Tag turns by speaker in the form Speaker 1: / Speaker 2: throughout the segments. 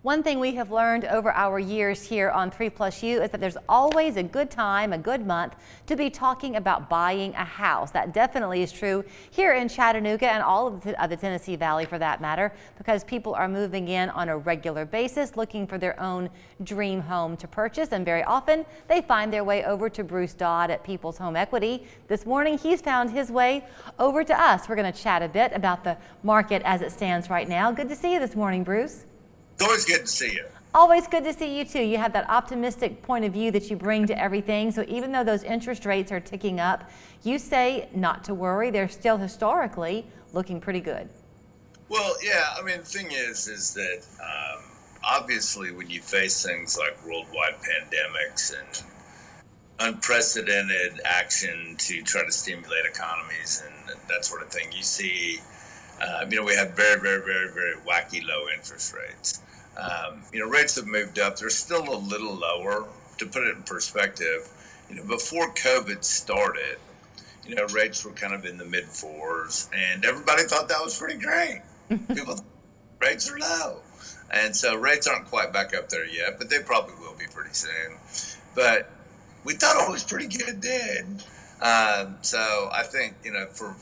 Speaker 1: One thing we have learned over our years here on 3+You is that there's always a good time, a good month to be talking about buying a house. That definitely is true here in Chattanooga and all of the Tennessee Valley for that matter, because people are moving in on a regular basis looking for their own dream home to purchase, and very often they find their way over to Bruce Dodd at People's Home Equity. This morning he's found his way over to us. We're going to chat a bit about the market as it stands right now. Good to see you this morning, Bruce.
Speaker 2: It's always good to see you.
Speaker 1: Always good to see you too. You have that optimistic point of view that you bring to everything. So even though those interest rates are ticking up, you say not to worry. They're still historically looking pretty good.
Speaker 2: Well, yeah, I mean, the thing is that obviously when you face things like worldwide pandemics and unprecedented action to try to stimulate economies and that sort of thing, you see, we had very, very, very, very wacky low interest rates. Rates have moved up. They're still a little lower. To put it in perspective, before COVID started, rates were kind of in the mid fours, and everybody thought that was pretty great. People thought rates are low. And so rates aren't quite back up there yet, but they probably will be pretty soon. But we thought it was pretty good then. So I think,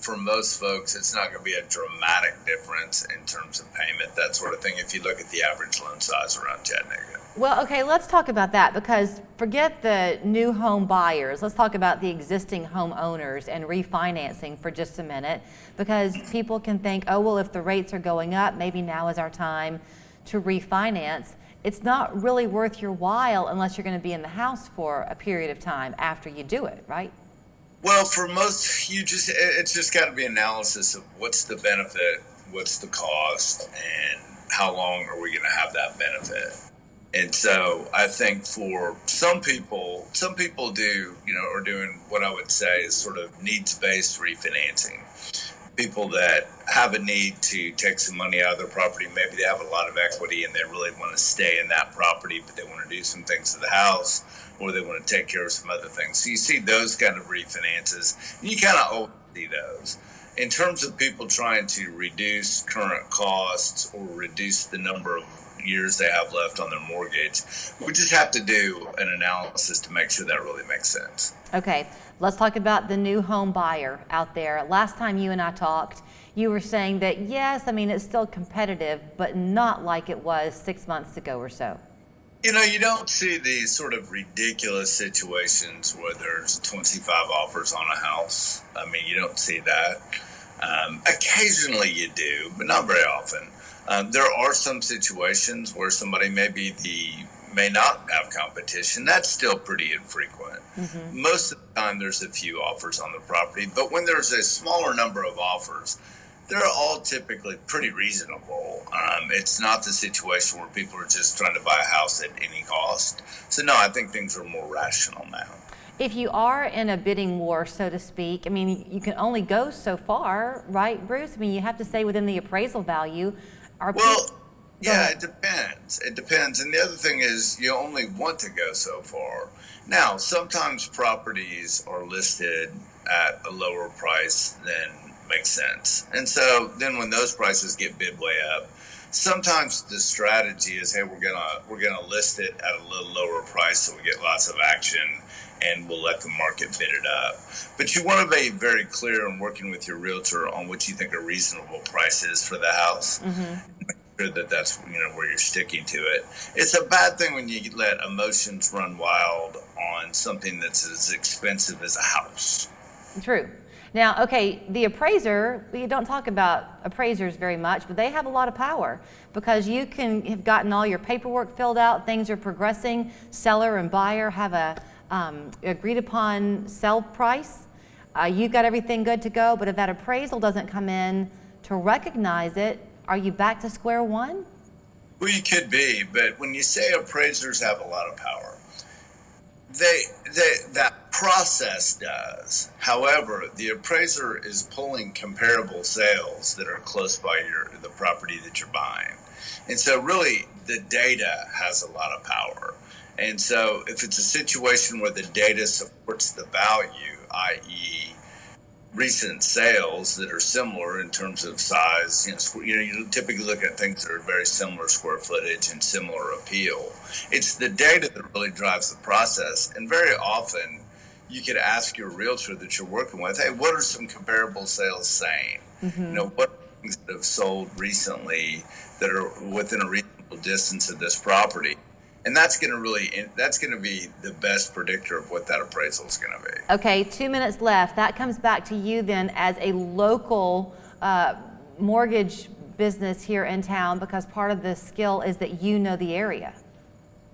Speaker 2: for most folks, it's not going to be a dramatic difference in terms of payment, that sort of thing, if you look at the average loan size around Chattanooga.
Speaker 1: Well, okay, let's talk about that, because forget the new home buyers. Let's talk about the existing homeowners and refinancing for just a minute, because people can think, oh, well, if the rates are going up, maybe now is our time to refinance. It's not really worth your while unless you're going to be in the house for a period of time after you do it, right?
Speaker 2: Well, for most, it's just got to be analysis of what's the benefit, what's the cost, and how long are we going to have that benefit. And so I think for some people are doing what I would say is sort of needs-based refinancing. People that have a need to take some money out of their property, maybe they have a lot of equity and they really want to stay in that property, but they want to do some things to the house, or they want to take care of some other things. So you see those kind of refinances, and you kind of always see those. In terms of people trying to reduce current costs or reduce the number of years they have left on their mortgage, we just have to do an analysis to make sure that really makes sense.
Speaker 1: Okay, let's talk about the new home buyer out there. Last time you and I talked, you were saying that yes, it's still competitive, but not like it was 6 months ago or so.
Speaker 2: You don't see these sort of ridiculous situations where there's 25 offers on a house. You don't see that. Occasionally you do, but not very often. There are some situations where somebody may not have competition. That's still pretty infrequent. Mm-hmm. Most of the time there's a few offers on the property, but when there's a smaller number of offers, they're all typically pretty reasonable. It's not the situation where people are just trying to buy a house at any cost. So no, I think things are more rational now.
Speaker 1: If you are in a bidding war, so to speak, you can only go so far, right, Bruce? You have to stay within the appraisal value.
Speaker 2: Yeah, it depends. It depends. And the other thing is you only want to go so far. Now, sometimes properties are listed at a lower price than makes sense. And so then when those prices get bid way up, sometimes the strategy is, hey, we're gonna list it at a little lower price so we get lots of action and we'll let the market bid it up. But you want to be very clear in working with your realtor on what you think a reasonable price is for the house. Mm-hmm. Make sure that's where you're sticking to it. It's a bad thing when you let emotions run wild on something that's as expensive as a house.
Speaker 1: True. Now, okay, the appraiser, we don't talk about appraisers very much, but they have a lot of power because you can have gotten all your paperwork filled out, things are progressing, seller and buyer have a agreed upon sell price. You've got everything good to go, but if that appraisal doesn't come in to recognize it, are you back to square one?
Speaker 2: Well, you could be, but when you say appraisers have a lot of power, that process does. However, the appraiser is pulling comparable sales that are close by the property that you're buying. And so really the data has a lot of power. And so if it's a situation where the data supports the value, i.e., recent sales that are similar in terms of size. You typically look at things that are very similar square footage and similar appeal. It's the data that really drives the process, and very often you could ask your realtor that you're working with, hey, what are some comparable sales saying? What are things that have sold recently that are within a reasonable distance of this property? And that's going to be the best predictor of what that appraisal is going to be.
Speaker 1: Okay, 2 minutes left. That comes back to you then as a local mortgage business here in town, because part of the skill is that you know the area.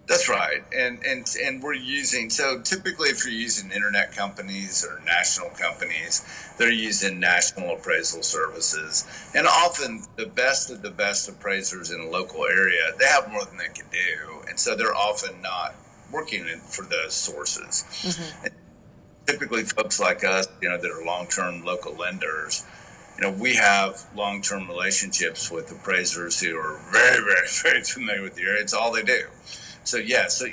Speaker 2: That's right. And we're using, so typically if you're using internet companies or national companies, they're using national appraisal services. And often the best of the best appraisers in a local area, they have more than they can do. And so they're often not working for those sources. And typically folks like us, that are long-term local lenders, we have long-term relationships with appraisers who are very, very, very familiar with the area. It's all they do. So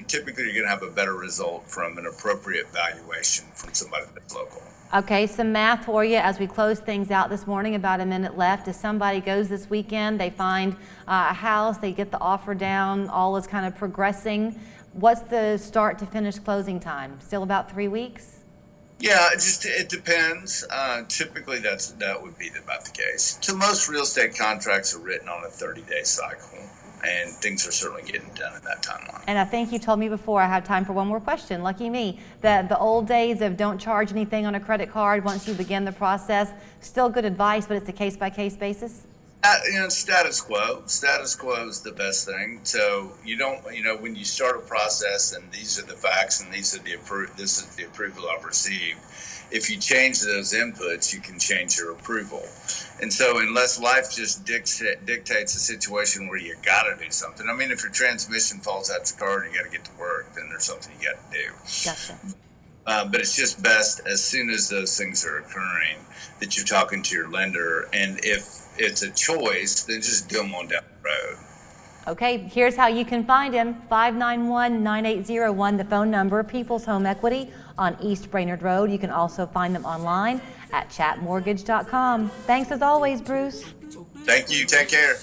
Speaker 2: typically you're going to have a better result from an appropriate valuation from somebody that's local.
Speaker 1: Okay, some math for you as we close things out this morning, about a minute left. If somebody goes this weekend, they find a house, they get the offer down, all is kind of progressing. What's the start to finish closing time? Still about 3 weeks?
Speaker 2: Yeah, it depends. Typically that would be about the case. So most real estate contracts are written on a 30-day cycle, and things are certainly getting done in that timeline.
Speaker 1: And I think you told me before, I have time for one more question, lucky me, that the old days of don't charge anything on a credit card once you begin the process, still good advice, but it's a case-by-case basis?
Speaker 2: Status quo. Status quo is the best thing. So you don't, when you start a process and these are the facts and this is the approval I've received, if you change those inputs, you can change your approval. And so unless life just dictates a situation where you got to do something, if your transmission falls out your car and you got to get to work, then there's something you got to do.
Speaker 1: Gotcha.
Speaker 2: But it's just best as soon as those things are occurring that you're talking to your lender. And if it's a choice, then just do them on down the road.
Speaker 1: Okay, here's how you can find him. 591-9801, the phone number. People's Home Equity on East Brainerd Road. You can also find them online at chatmortgage.com. Thanks as always, Bruce.
Speaker 2: Thank you. Take care.